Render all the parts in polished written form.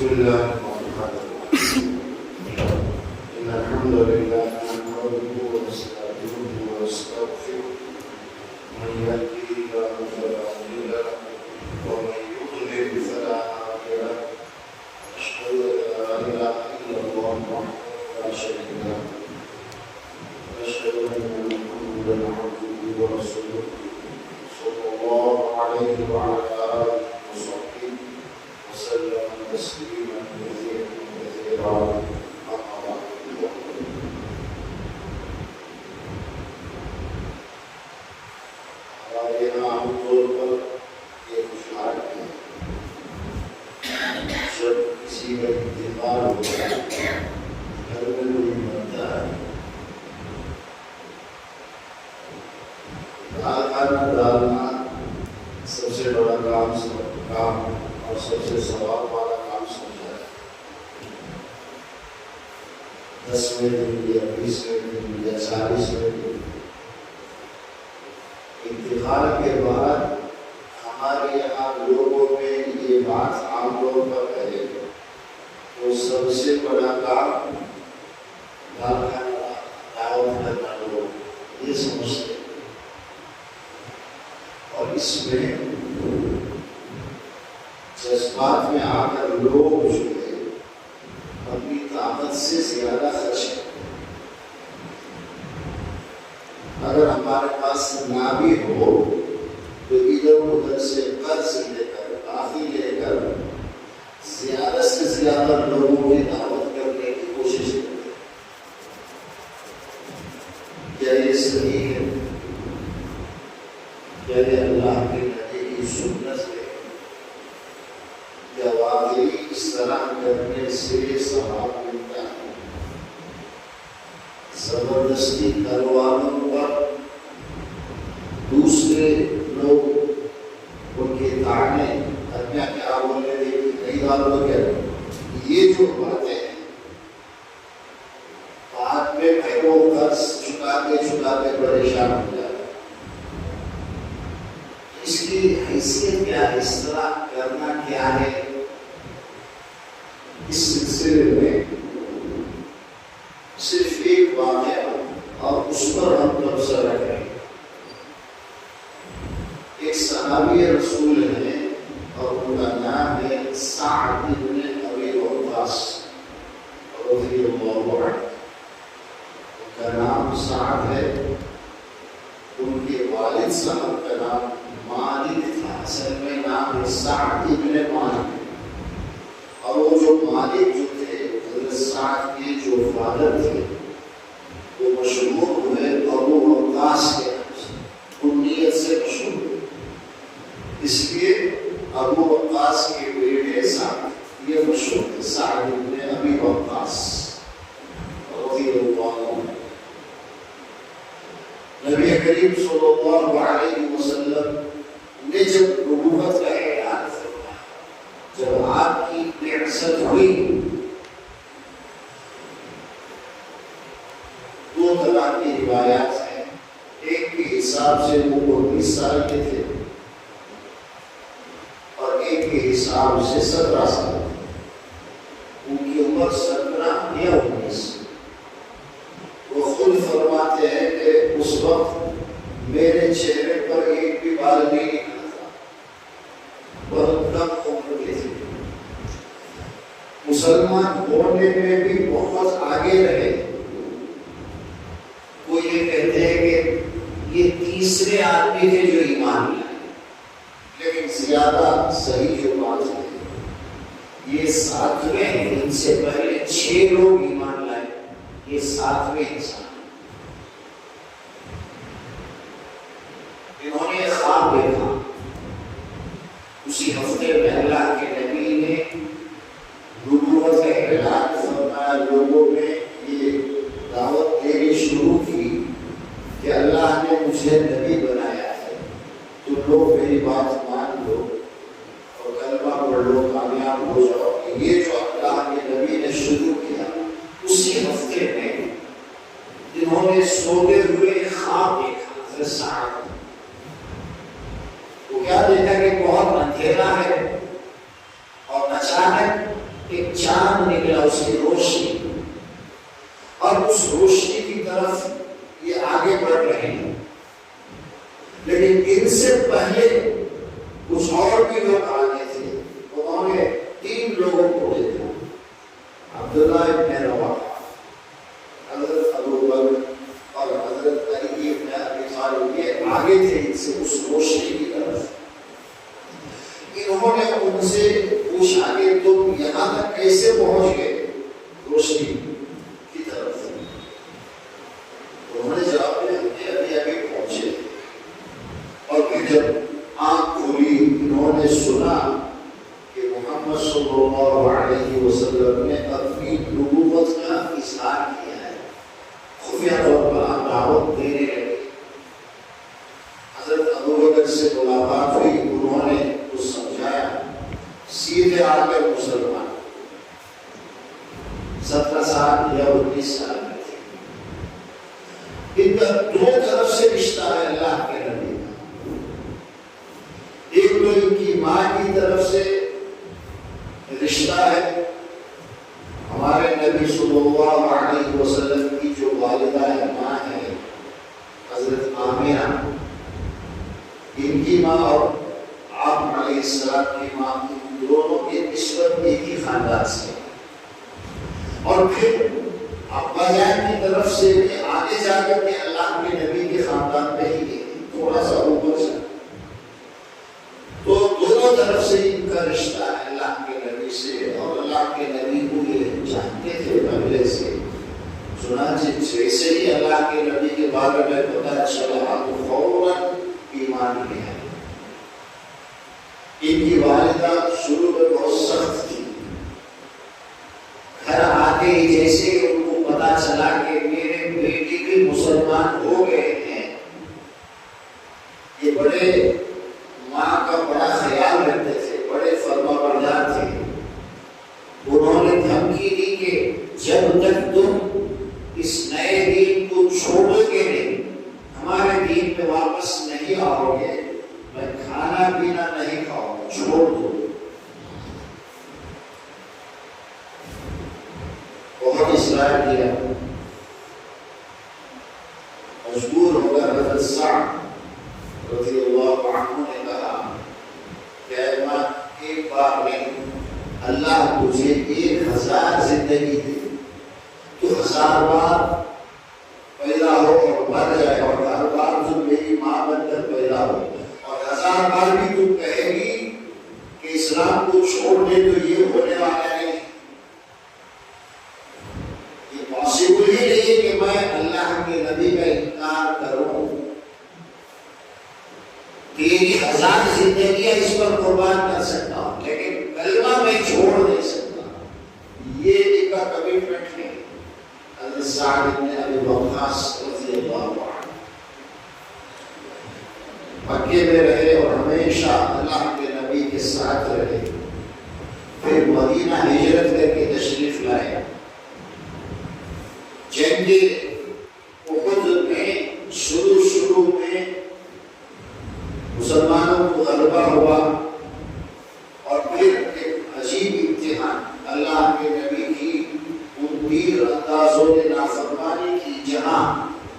بسم الله الرحمن الرحيم إن الحمد لله نحمده ونستعينه ونستغفره من يهده الله فلا مضل له ومن يضلل فلا هادي له أشهد أن لا إله إلا الله وحده لا شريك له وأشهد أن محمدا عبده ورسوله صلى الله عليه وعلى آله وصحبه وسلم تسليما كثيرا أما بعد ہمارے یہاں عام طور پر یہ خوشحال ہے جب کسی کا انتقال ہوتا ہے گھر میں کوئی مرتا ہے دال کھانا ڈالنا سب سے بڑا کام اور سب سے ثواب والا کام سمجھا ہے 10ویں دن یا 20ویں دن یا 40ویں دن انتقال کے بعد ہمارے یہاں لوگوں میں یہ بات عام طور پر ہے وہ سب سے بڑا کام دال کھانا دعوت کرنا لوگ یہ سمجھتے ہیں اور اس میں جذبات میں آ کر لوگ جو ہے اپنی طاقت سے زیادہ خرچ کرتے ہیں۔ اگر ہمارے پاس نہ بھی ہو تو ادھر ادھر سے قرض لے کر معافی لے کر زیادہ سے زیادہ لوگوں کی دعوت کرنے کی کوشش کرتے ہیں۔ کیا یہ صحیح ہے؟ کیا یہ اللہ کے نبی کی سنت ہے؟ کیا واقعی اس طرح کرنے سے ثواب ملتا ہے؟ زبردستی کروانوں پر دوسرے لوگ ان کے تانے دنیا کیا بولنے دے نہیں ڈالو کیا یہ جو باتیں ہیں بعد میں وہ قرض چکاتے پریشان ہو جاتے ہیں۔ اس کی حیثیت کیا ہے؟ اس طرح کرنا کیا ہے؟ اس سلسلے میں صرف ایک واقعہ اور اس پر ہم تبصرہ رکھیں۔ ایک صحابی رسول ہے اور ان کا نام ہے سعد بن ابی وقاص رضی اللہ عنہ۔ ان کا نام سعد ہے، ان کے والد صاحب کا نام مالک تھا، اصل میں نام ہے سعد بن مالک، اور وہ جو مالک جو تھے حضرت سعد کے جو فادر تھے وہ مشہور ہوئے ابو وقاص کے نام سے، کنیت سے مشہور ہوئے، اس لیے ابو وقاص کے بیٹے سعد یہ مشہور ہے، سعد بن ابی وقاص رضی اللہ عنہ۔ نبی کریم صلی اللہ علیہ وسلم نے جب نبوت کا اعلان فرمایا، جب آپ کی بعثت ہوئی، 2 طرح کی روایات ہیں۔ ایک کے حساب سے وہ 19 سال کے تھے اور ایک کے حساب سے 17 سال، ان کی عمر 17 یا 19۔ وہ خود فرماتے ہیں کہ اس وقت میرے چہرے پر ایک بھی بال نہیں نکلا تھا، بہت کم عمر کے تھے، مسلمان ہونے میں بھی بہت آگے رہے۔ وہ یہ کہتے ہیں کہ یہ تیسرے آدمی تھے جو ایمان لائے، لیکن زیادہ صحیح جو بات ہے یہ 7ویں ہیں، ان سے پہلے 6 لوگ ایمان لائے، یہ 7ویں انسان۔ انہوں نے خواب دیکھا، اسی ہفتے میں اللہ کے نبی نے نبوت کا اعلان فرمایا، لوگوں میں یہ دعوت دینی شروع کی کہ اللہ نے مجھے نبی بنایا ہے، تو لوگ میری بات مان لو اور کلمہ پڑھ لو، کامیاب ہو جاؤ۔ یہ جو اللہ کے نبی نے شروع کیا، اسی ہفتے میں انہوں نے سوتے ہوئے خواب دیکھا۔ سعد وہ کیا دیکھا کہ بہت اندھیرا ہے اور اچانک ایک چاند نکلا، اس کی روشنی، اور اس روشنی کی طرف یہ آگے بڑھ رہے ہیں. لیکن ان سے پہلے کچھ اور بھی لوگ آگے تھے. انہوں نے 3 لوگوں کو دیکھا، عبداللہ ابن رواحہ، حضرت ابو بکر اور حضرت علی ابن ابی طالب. یہ آگے تھے ان سے اس روشنی کی طرف. انہوں نے ان سے پوچھا کہ تم یہاں تک کیسے پہنچ گئے روشنی کی طرف؟ انہوں نے جواب دیا ہم ابھی ابھی پہنچے. اور پھر جب آنکھ کھولی انہوں نے سنا کہ محمد صلی اللہ علیہ وسلم نے اپنی نبوت کا اظہار کیا ہے. خفیہ طور پر آپ دعوت دینے لگے. حضرت ابو بکر سے ملاقات ہوئی، انہوں نے کچھ سمجھایا، سیدھے آ کر مسلمان. 17 سال یا 19 سال میں تھے. ان کا 2 طرف سے رشتہ ہے اللہ کے نبی کا. ایک تو ان کی ماں کی طرف سے رشتہ ہے، ہمارے نبی صلی اللہ علیہ وسلم کی جو والدہ ماں ہے حضرت آمینہ، ان کی ماں اور آپ علیہ السلام کی ماں، دونوں کی نسبت ایک ہی خاندان سے. اور پھر ابا جان کی طرف سے بھی آگے جا کر کے اللہ کے نبی کے خاندان پہ ہی گئے، تھوڑا سا اوپر سے. تو دونوں طرف سے ان کا رشتہ ہے اللہ کے نبی سے. اور اللہ کے نبی کو یہ جانتے تھے پہلے سے. چنانچہ جیسے ہی اللہ کے نبی کے بارے میں پتہ چلا تو فوراً ایمان لے آئے. ان کی والدہ شروع میں بہت سخت تھی. گھر آتے ہی جیسے ان کو پتہ چلا کہ میرے بیٹی بھی مسلمان ہو گئے ہیں، یہ بڑے ماں کا بڑا خیال رکھتے تھے، بڑے فرما بردار تھے. انہوں نے دھمکی دی کہ جب تک تم اس نئے دین کو چھوڑو گے نہیں، ہمارے دین پہ واپس نہیں آؤ گے، میں کھانا پینا نہیں کھاؤں گا، چھوڑ دو. بہت اصرار کیا، مجبور ہو کر حضرت سعد رضی اللہ عنہ نے کہا کہ اے ماں، ایک بار نہیں، اللہ تجھے 1000 زندگی دے، تو 1000 بار پیدا ہو اور مر جائے، اور ہر بار تم میری ماں بن کر پیدا ہو، اور 1000 بار بھی تم کہے گی کہ اسلام کو چھوڑ دے تو یہ ہونے والا نہیں. یہ پاسبل ہی نہیں کہ میں اللہ کے نبی کا انکار کروں. تیری 1000 زندگیاں اس پر قربان کر سکتا ہوں، لیکن کلمہ میں چھوڑ نہیں سکتا. یہ ایک کا کمٹمنٹ ہے. حضرت سعد بن ابی وقاص رضی اللہ عنہ مکے میں رہے اور ہمیشہ اللہ کے نبی کے ساتھ رہے. پھر مدینہ ہجرت کر کے تشریف لائے. جنگ احد میں شروع میں مسلمانوں کو غلبہ ہوا، اور پھر ایک عجیب امتحان اللہ کے نبی کی ان تیر اندازوں نے نافرمانی کی. جہاں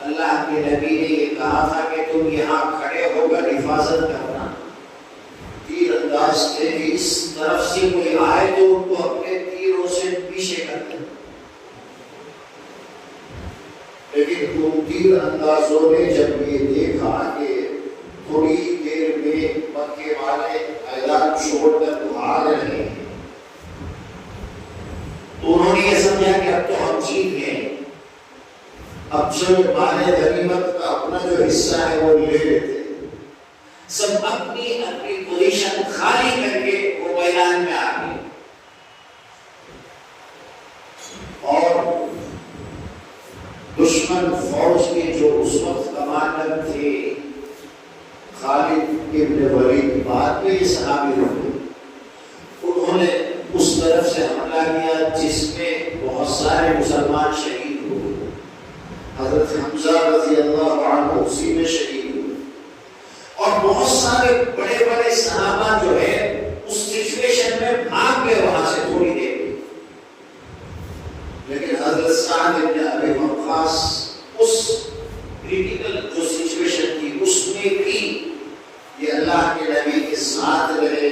اللہ کے نبی نے یہ کہا تھا کہ تم یہاں کھڑے ہو کر حفاظت کرنا، تیر انداز تھے کہ اس طرف سے کوئی آئے تو ان کو اپنے تیروں سے پیچھے کر دیں. لیکن ان تیر اندازوں نے جب یہ دیکھا کہ تھوڑی دیر میں مکے والے میدان چھوڑ کر بھاگ رہے ہیں، تو انہوں نے یہ سمجھا کہ اب تو ہم جیت گئے، اب جو مال غنیمت کا اپنا جو حصہ ہے وہ لے لیتے. سب اپنی اپنی پوزیشن خالی کر کے وہ میدان میں آ گئے. اور دشمن فوج کے جو اس وقت کمانڈر تھے خالد ابن ولید، بعد میں یہ صحابی ہوئے، انہوں نے اس طرف سے حملہ کیا جس میں بہت سارے مسلمان شہید ہوئے. حضرت حمزہ رضی اللہ عنہ اسی میں شہید ہوئے، اور بہت سارے بڑے بڑے صحابہ جو ہے اس سچویشن میں بھاگ گئے وہاں سے تھوڑی دیر. سعد بن ابی وقاص اس کریٹیکل جو سچویشن تھی اس میں بھی یہ اللہ کے نبی کے ساتھ رہے،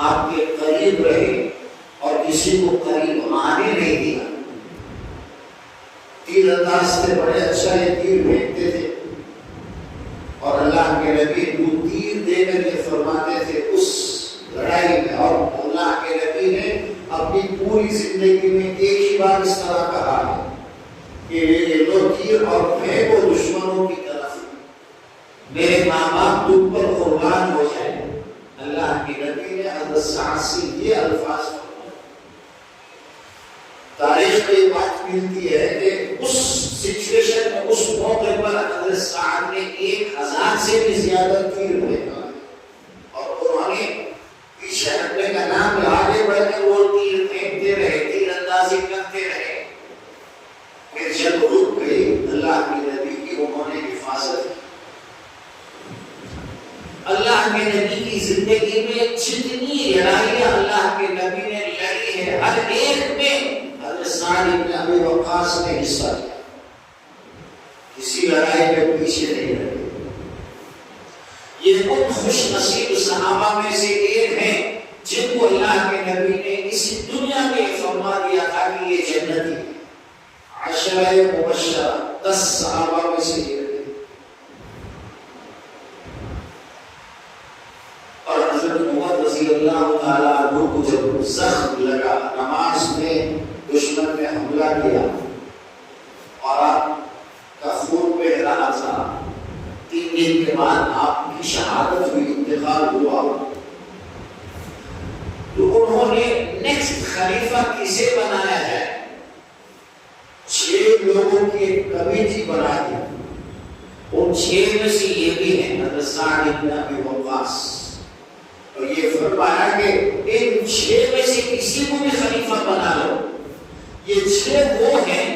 آپ کے قریب رہے اور کسی کو قریب آنے نہیں دیا۔ تیر انداز تھے، بڑے اچھا یہ تیر پھینکتے تھے، اور اللہ کے نبی کو تیر دے کر یہ فرماتے تھے اس لڑائی میں، اور اللہ کے نبی نے اپنی پوری زندگی میں ایک ہی بار اس طرح کہا ہے کہ یہ لو تیر اور پھینکو دشمنوں کی طرف، میرے ماں باپ تم پر قربان ہو جائے۔ اللہ کے نبی نے حضرت سعد سے یہ الفاظ فرمائے۔ تاریخ میں یہ بات ملتی ہے کہ اس سچویشن میں اس موقع پر حضرت سعد نے 1000 سے بھی زیادہ تیر پھینکا ہے، اور انہوں نے پیچھے ہٹنے کا نام لے، آگے بڑھ کر وہ تیر پھینکتے رہے، تیر اندازی کرتے رہے۔ پھر جب رک گئی اللہ کے نبی کی انہوں نے حفاظت کی۔ اللہ کے نبی کی زندگی میں جتنی لڑائیاں اللہ کے نبی نے لڑی ہے، ہر ایک میں حضرت سعد بن ابی وقاص نے حصہ لیا، کسی لڑائی میں پیچھے نہیں رہے۔ یہ ان خوش نصیب صحابہ میں سے ایک ہیں جن کو اللہ کے نبی نے اسی دنیا میں فرما دیا تھا کہ یہ جنتی ہے۔ عشرہ مبشرہ 10 صحابہ میں سے ایک ہے، اور حضرت عمر رضی اللہ تعالیٰ عنہ کو جب زخم لگا، نماز میں دشمن نے حملہ کیا اور آپ کا خون بہہ رہا تھا، 3 دن کے بعد آپ کی شہادت ہوئی، انتقال ہوا، تو انہوں نے نیکسٹ خلیفہ کسے بنایا ہے؟ 6 لوگوں کی ایک کمیٹی بنا دی، ان 6 میں سے یہ بھی ہیں حضرت سعد بن ابی وقاص، اور یہ فرمایا کہ ان 6 میں سے کسی کو بھی خلیفہ بنا لو۔ یہ 6 وہ ہیں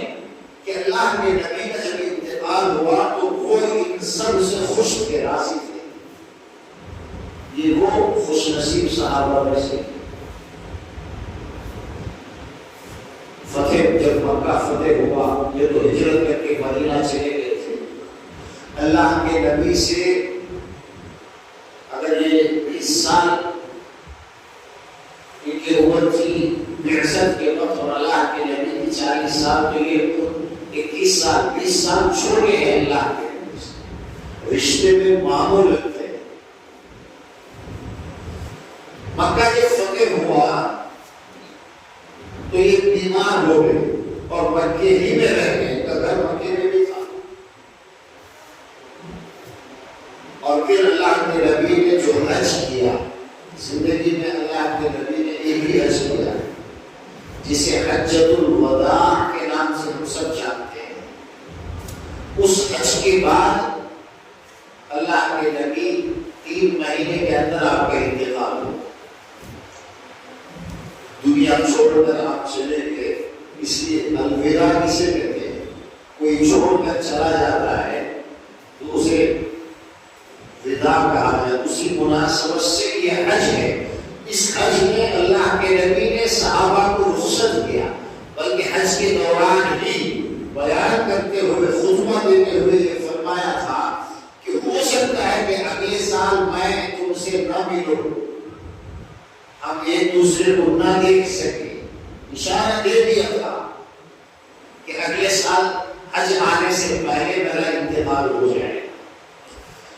کہ اللہ کے نبی کا جب انتقال ہوا تو وہ ان سب سے خوش تھے، راضی تھے۔ یہ وہ خوش نصیب صحابہ میں سے۔ فتح جب مکہ فتح ہوا، یہ تو ہجرت کر کے مدینہ چلے گئے تھے، اللہ کے نبی سے اگر یہ 20 سال ان کی عمر تھی بعثت کے وقت، اور اللہ کے نبی کی 40 سال، تو یہ 21 سال 20 سال چھوڑے ہیں اللہ کے نبی سے، رشتے میں ماموں لگتے ہیں۔ مکہ جب فتح ہوا تو یہ بیمار ہو گئے اور مکے ہی میں رہ گئے، ان کا گھر مکے میں بھی تھا، اور پھر اللہ کے نبی نے جو حج کیا زندگی میں، اللہ کے نبی نے ایک ہی حج کیا جسے حجۃ الوداع کے نام سے ہم سب جانتے ہیں۔ اس حج کے بعد اللہ کے نبی 3 مہینے کے اندر آپ کا انتقال ہوا، دنیا چھوڑ کر آپ چلے گئے۔ اس لیے الوداع کسے کہتے ہیں؟ کوئی چھوڑ کر چلا جاتا ہے تو اسے وداع کہا جائے، اسی مناسبت سے یہ حج ہے۔ اس حج میں اللہ کے نبی نے صحابہ کو رخصت کیا، بلکہ حج کے دوران ہی بیان کرتے ہوئے، خطبہ دیتے ہوئے یہ فرمایا تھا کہ ہو سکتا ہے کہ اگلے سال میں تم سے نہ ملوں، ہم ایک دوسرے کو نہ دیکھ سکے، اشارہ دے دیا تھا کہ اگلے سال حج آنے سے پہلے میرا انتقال ہو جائے۔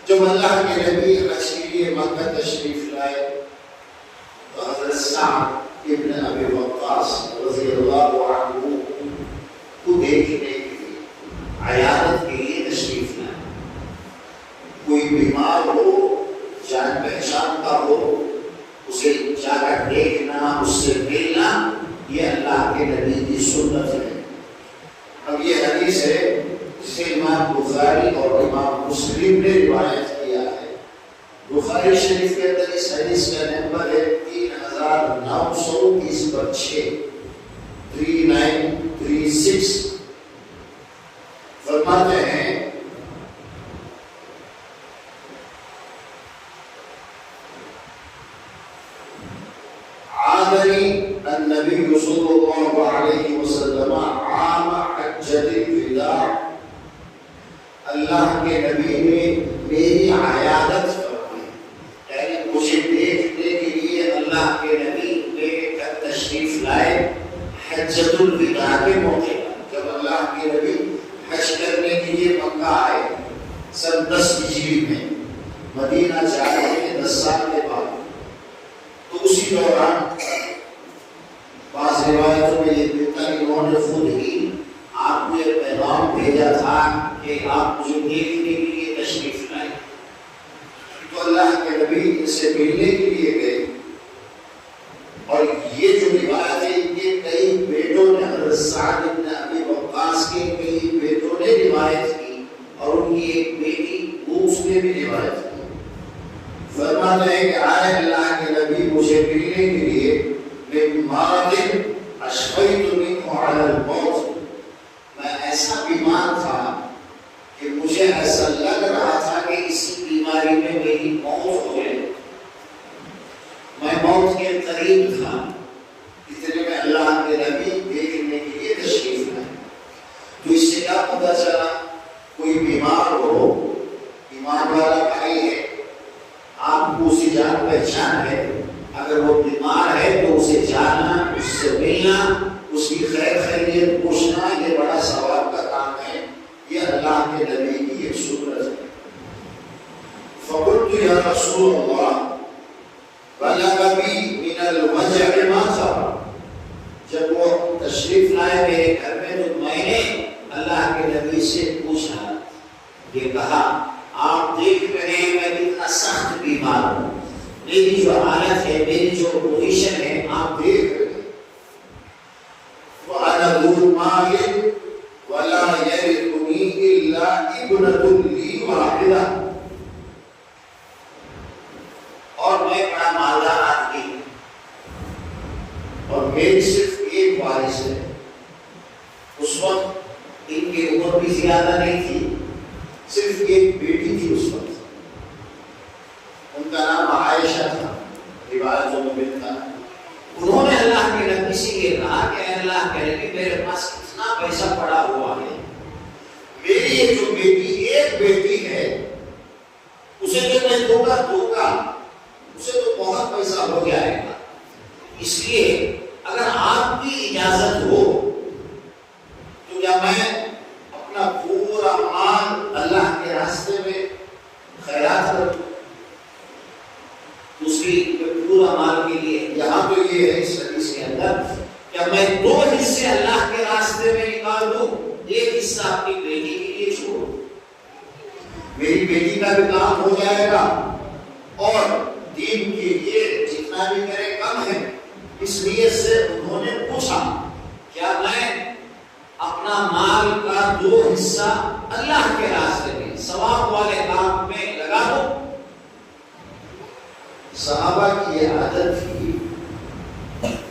جب اللہ کے نبی حج کے لیے مکہ تشریف لائے تو حضرت سعد ابن ابی وقاص رضی اللہ عنہ کو دیکھنے کے لیے، عیادت کے لیے تشریف لائے۔ کوئی بیمار ہو، جان پہچان کا ہو، اسے جا کر دیکھنا، اس سے ملنا، یہ اللہ کے نبی کی سنت ہے۔ اب یہ حدیث ہے جسے امام بخاری اور امام مسلم نے روایت کیا ہے۔ بخاری شریف کے اندر اس حدیث کا نمبر ہے 3936 3936۔ فرماتے ہیں عادني النبي صلى الله عليه وسلم عام حج حجۃ الوداع کے موقع پر جب اللہ کے نبی حج کرنے کے لیے مکہ آئے سن 10 ہجری میں، مدینہ جا رہے ہیں 10 سال کے بعد، تو اسی دوران بعض روایتوں میں یہ ملتا ہے کہ انہوں نے خود ہی آپ کو یہ پیغام بھیجا تھا کہ آپ مجھے دیکھنے کے لیے تشریف لائیں۔ تو اللہ کے نبی ان سے ملنے کے لیے گئے، اور یہ جو روایت ہے ان کے کئی بیٹوں نے، حضرت سعد بن ابی وقاص کے کئی بیٹوں نے روایت کی، اور ان کی ایک بیٹی وہ اس نے بھی روایت کی۔ فرماتے ہیں کہ آئے اللہ کے نبی مجھے ملنے کے لیے، اشفیت منہ علی الموت، میں ایسا بیمار تھا کہ مجھے ایسا لگ رہا تھا کہ اسی بیماری میں میری موت ہو گئی، میں موت کے قریب تھا، اتنے میں اللہ کے نبی دیکھنے کے لیے تشریف لائے۔ تو اس سے کیا پتہ چلا، کوئی بیمار ہو، ایمان والا بھائی ہے، آپ کو اسی جان پہچان ہے، اگر وہ بیمار ہے تو اسے جاننا، اس سے ملنا، اس کی خیر خیریت پوچھنا، یہ بڑا ثواب کا کام ہے، یہ اللہ کے نبی کی ایک سنت ہے۔ فقلت یا رسول اللہ بلغ بی من الوجع ما صار، جب وہ تشریف لائے میرے گھر میں تو میں نے اللہ کے نبی سے پوچھا، یہ کہا آپ دیکھ رہے ہیں میں کتنا سخت بیمار ہوں، میری جو حالت ہے، میری جو پوزیشن ہے آپ دیکھ رہے ہیں، وَأَنَا ذُو مَالٍ وَلَا يَرِثُنِي إِلَّا ابْنَةٌ لِّي وَاحِدَةٌ، اور میں بڑا مالدار آدمی ہوں، اور میری صرف ایک وارث ہے۔ اس وقت ان کی عمر بھی زیادہ نہیں تھی، صرف ایک بیٹی تھی اس وقت، ان کا نام عائشہ تھا، روایتوں میں ملتا ہے۔ انہوں نے اللہ کے نبی سے یہ کہا کہ اے اللہ کے نبی میرے پاس کتنا پیسہ پڑا ہوا ہے، میری یہ جو بیٹی ایک بیٹی ہے اسے جو میں دوں گا اسے تو بہت پیسہ ہو جائے گا، اس لیے اگر آپ کی اجازت ہو تو کیا میں اپنا پورا مال اللہ کے راستے میں خیرات کروں؟ دوسری پورا مال کے لیے یہاں تو یہ ہے اس حدیث کے اندر کہ میں 2 حصے اللہ کے راستے میں نکال دوں، ایک حصہ اپنی بیٹی کے لیے چھوڑوں، میری بیٹی کا بھی کام ہو جائے گا، اور دین کے لیے جتنا بھی کرے کم ہے۔ اس لیے سے انہوں نے پوچھا کیا میں اپنا مال کا 2 حصہ اللہ کے راستے میں ثواب والے کام میں لگا دوں؟ صحابہ کی یہ عادت تھی،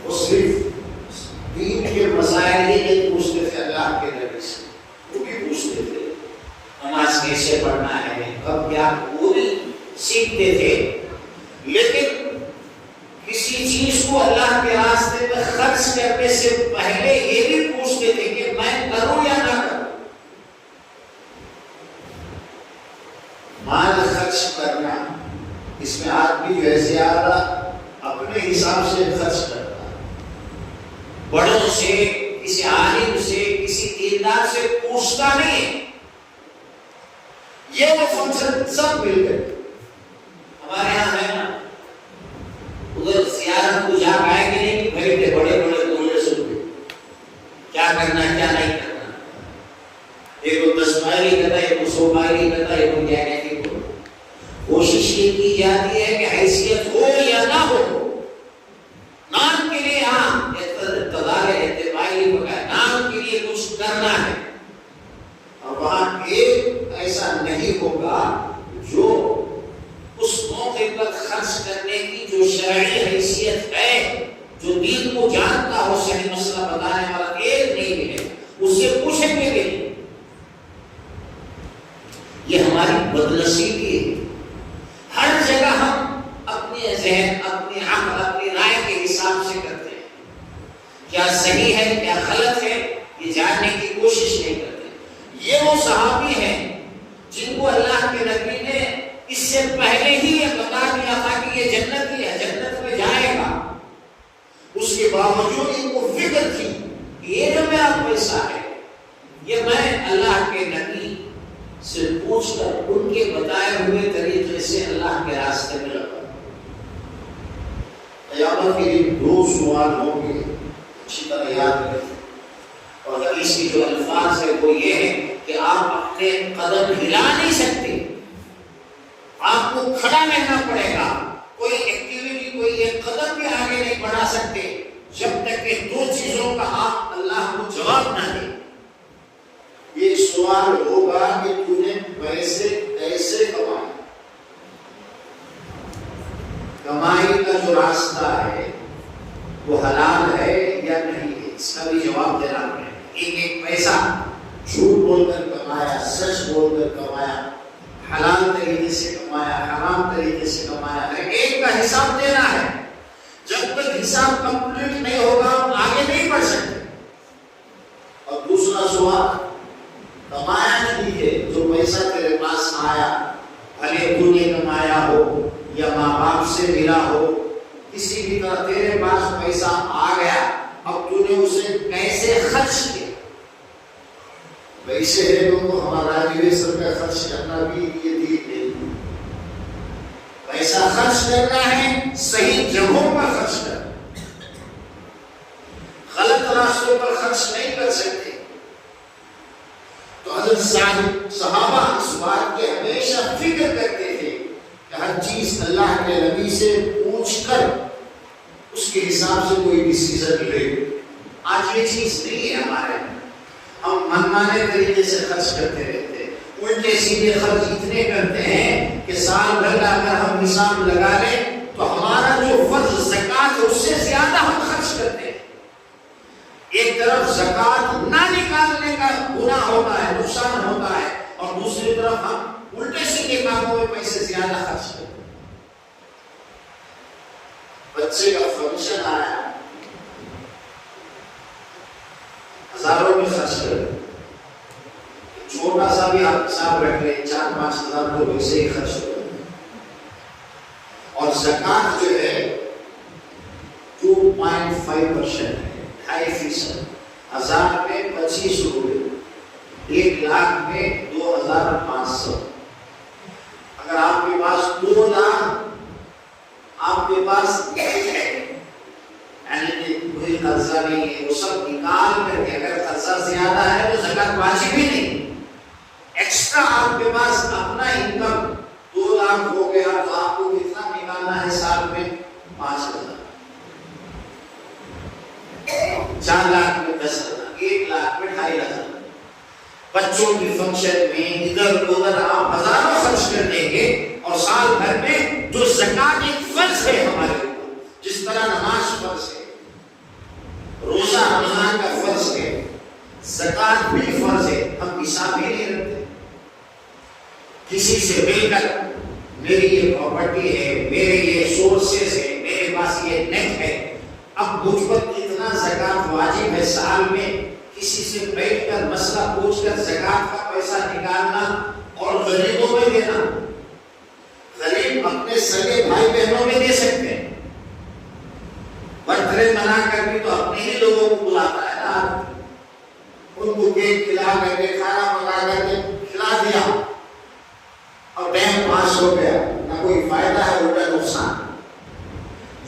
وہ صرف دین کے مسائل ہی نہیں پوچھتے تھے اللہ کے نبی سے، وہ بھی پوچھتے تھے نماز کیسے پڑھنا ہے، کب کیا، وہ بھی سیکھتے تھے، لیکن کسی چیز کو اللہ کے راستے میں خرچ کرنے سے پہلے یہ بھی پوچھتے تھے کہ میں کروں یا نہ کروں۔ مال خرچ کرنا، اس میں آدمی جو ہے زیادہ اپنے حساب سے خرچ کرتا ہے، بڑوں سے، کسی عالم سے، کسی دیندار سے پوچھتا نہیں ہے۔ یہ وہ فنکشن سب مل گئے، ہمارے یہاں ہے نا، ادھر زیارت کو جا پائے کہ نہیں، بھائی بڑے بڑے دولے سن کے کیا کرنا کیا نہیں کرنا، ایک کو 10 مائل کرتا ہے، ایک کو 100 مائل کرتا ہے، ایک کو کیا کہتے ہیں۔ کوشش یہ کی جاتی ہے کہ حیثیت ہو یا نہ ہو، نام کے لیے ہاں اقتدار اتباعی بغیر نام کے لیے کچھ کرنا ہے، اور وہاں ایک ایسا نہیں ہوگا جو اس موقع پر خرچ کرنے کی جو شرعی حیثیت ہے، جو دین کو جانتا ہو، صحیح مسئلہ بتانے والا ایک نہیں ملے، اس سے پوچھیں گے بھی۔ یہ ہماری بدنصیبی ہے، ہر جگہ ہم اپنے ذہن، اپنی عقل، اپنی رائے کے حساب سے کرتے ہیں، کیا صحیح ہے کیا غلط ہے یہ جاننے کی کوشش نہیں کرتے۔ یہ وہ صحابی ہیں جن کو اللہ کے نبی نے اس سے پہلے ہی یہ بتا دیا تھا کہ یہ جنتی ہے، جنت میں جائے گا، اس کے باوجود ان کو فکر تھی یہ جو میرا پیسہ ہے یہ میں اللہ کے نبی سے پوچھ کر ان کے بتائے ہوئے طریقے سے اللہ کے راستے میں لگا. قیامت کے دن دو سوال ہوں گے، اچھی طرح یاد رکھیں. اور حدیث کی جو الفاظ ہے وہ یہ ہے کہ آپ اپنے قدم ہلا نہیں سکتے، آپ کو کھڑا رہنا پڑے گا، کوئی ایکٹیویٹی کوئی ایک قدم بھی آگے نہیں بڑھا سکتے جب تک کہ دو چیزوں کا آپ اللہ کو جواب نہ دیں. یہ سوال ہوگا کہ تو نے پیسے کیسے کمائے، کمائی کا جو راستہ ہے وہ حلال ہے یا نہیں ہے، اس کا بھی جواب دینا پڑے. ایک ایک پیسہ جھوٹ بول کر کمایا، سچ بول کر کمایا، حلال طریقے سے کمایا، حرام طریقے سے کمایا، ہر ایک کا حساب دینا ہے. جب تک حساب کمپلیٹ نہیں ہوگا ہم آگے نہیں بڑھ سکتے. اور دوسرا سوال، کمایا نہیں ہے جو پیسہ تیرے پاس آیا، بھلے تو نے کمایا ہو یا ماں باپ سے ملا ہو، کسی بھی طرح تیرے پاس پیسہ آ گیا، اب تو نے اسے کیسے خرچ کیا. ویسے ہے تو ہمارا ریویسر کا خرچ کرنا بھی یہ دین نہیں. پیسہ خرچ کرنا ہے صحیح جگہوں پر خرچ کرنا، غلط راستوں پر خرچ نہیں کر سکتے. تو حضرت صحابہ اس بات کی ہمیشہ فکر کرتے تھے کہ ہر چیز اللہ کے نبی سے پوچھ کر اس کے حساب سے کوئی ڈیسیژن لے. آج یہ چیز نہیں ہے ہمارے، ہم منمانے طریقے سے خرچ کرتے رہتے ہیں، الٹے سیدھے خرچ اتنے کرتے ہیں کہ سال بھر کا اگر ہم حساب لگا لیں تو ہمارا جو فرض زکوٰۃ ہے اس سے زیادہ ہم خرچ کرتے ہیں. ایک طرف زکوٰۃ نہ نکالنے کا گناہ ہوتا ہے، نقصان ہوتا ہے، اور دوسری طرف ہم الٹے سیدھے کاموں میں پیسے زیادہ خرچ کرتے ہیں. بچے کا فنکشن آیا، ہزاروں میں خرچ کر، چھوٹا سا بھی آپ حساب رکھ لیں 4-5 ہزار تو ویسے ہی خرچ ہو. اور زکوٰۃ جو ہے 2.5% ہے، 2.5%. 1000 میں 25 روپے، 1 لاکھ میں 2500. اگر آپ کے پاس 2 لاکھ آپ کے پاس ہے، یعنی کوئی قرضہ نہیں ہے، وہ سب نکال کر کے اگر قرضہ زیادہ ہے تو زکوٰۃ واجب ہی نہیں. ایکسٹرا آپ کے پاس اپنا انکم 2 لاکھ ہو گیا تو آپ کو کتنا نکالنا ہے سال میں؟ 5000. 4 لاکھ میں 10,000، 1 لاکھ میں 2,500. بچوں کی فنکشن میں ادھر ادھر آپ ہزاروں خرچ کر دیں گے، اور سال بھر میں جو زکوٰۃ ایک فرض ہے ہمارے اوپر، جس طرح نماز فرض ہے، روزہ رمضان کا فرض ہے، زکوٰۃ بھی فرض ہے، ہم حساب ہی نہیں رکھتے. کسی سے مل کر میری یہ پراپرٹی ہے، میرے یہ سورسز ہے، میرے پاس یہ نیٹ ہے، اب مجھ پر اتنا زکوٰۃ واجب ہے سال میں، کسی سے بیٹھ کر مسئلہ پوچھ کر زکوٰۃ کا پیسہ نکالنا اور غریبوں میں دینا. غریب اپنے سگے بھائی بہنوں میں دے سکتے ہیں، برتھ ڈے منا کر بھی تو اپنے ہی لوگوں کو بلاتا ہے نا، ان کو کیک کھلا کر کے، کھانا پکا کر کے کھلا دیا اور بینک پاس ہو گیا، نہ کوئی فائدہ ہے الٹا نقصان.